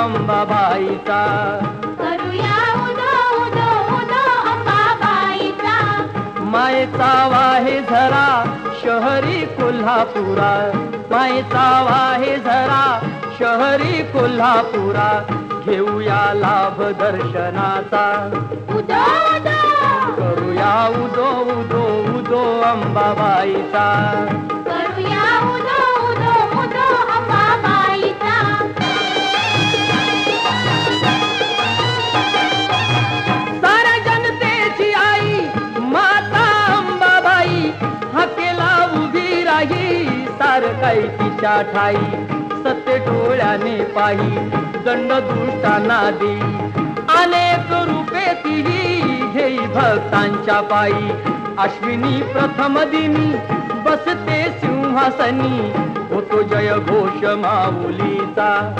अंबाबाईचा. करूया उदो उदो उदो अंबाबाईचा. मायेचा वाहे झरा शहरी कोल्हापुरा, मायेचा वाहे झरा शहरी कोल्हापुरा. घेऊया लाभ दर्शनाचा. उदो उदो करूया उदो उदो उदो अंबाबाईचा. करूया उदो उदो उदो अंबाबाईचा. साऱ्या जनतेची आई माता अंबाबाई, हाकेला उभी राही सारकाई तिच्या ठाई. सत्य डोळ्याने पाही दंड दुष्टांना देई, अनेक रूपे तीही घेई भक्तांच्या पायी. अश्विनी प्रथम दिनी बसते सिंहासनी, होतो जय घोष माऊलीचा.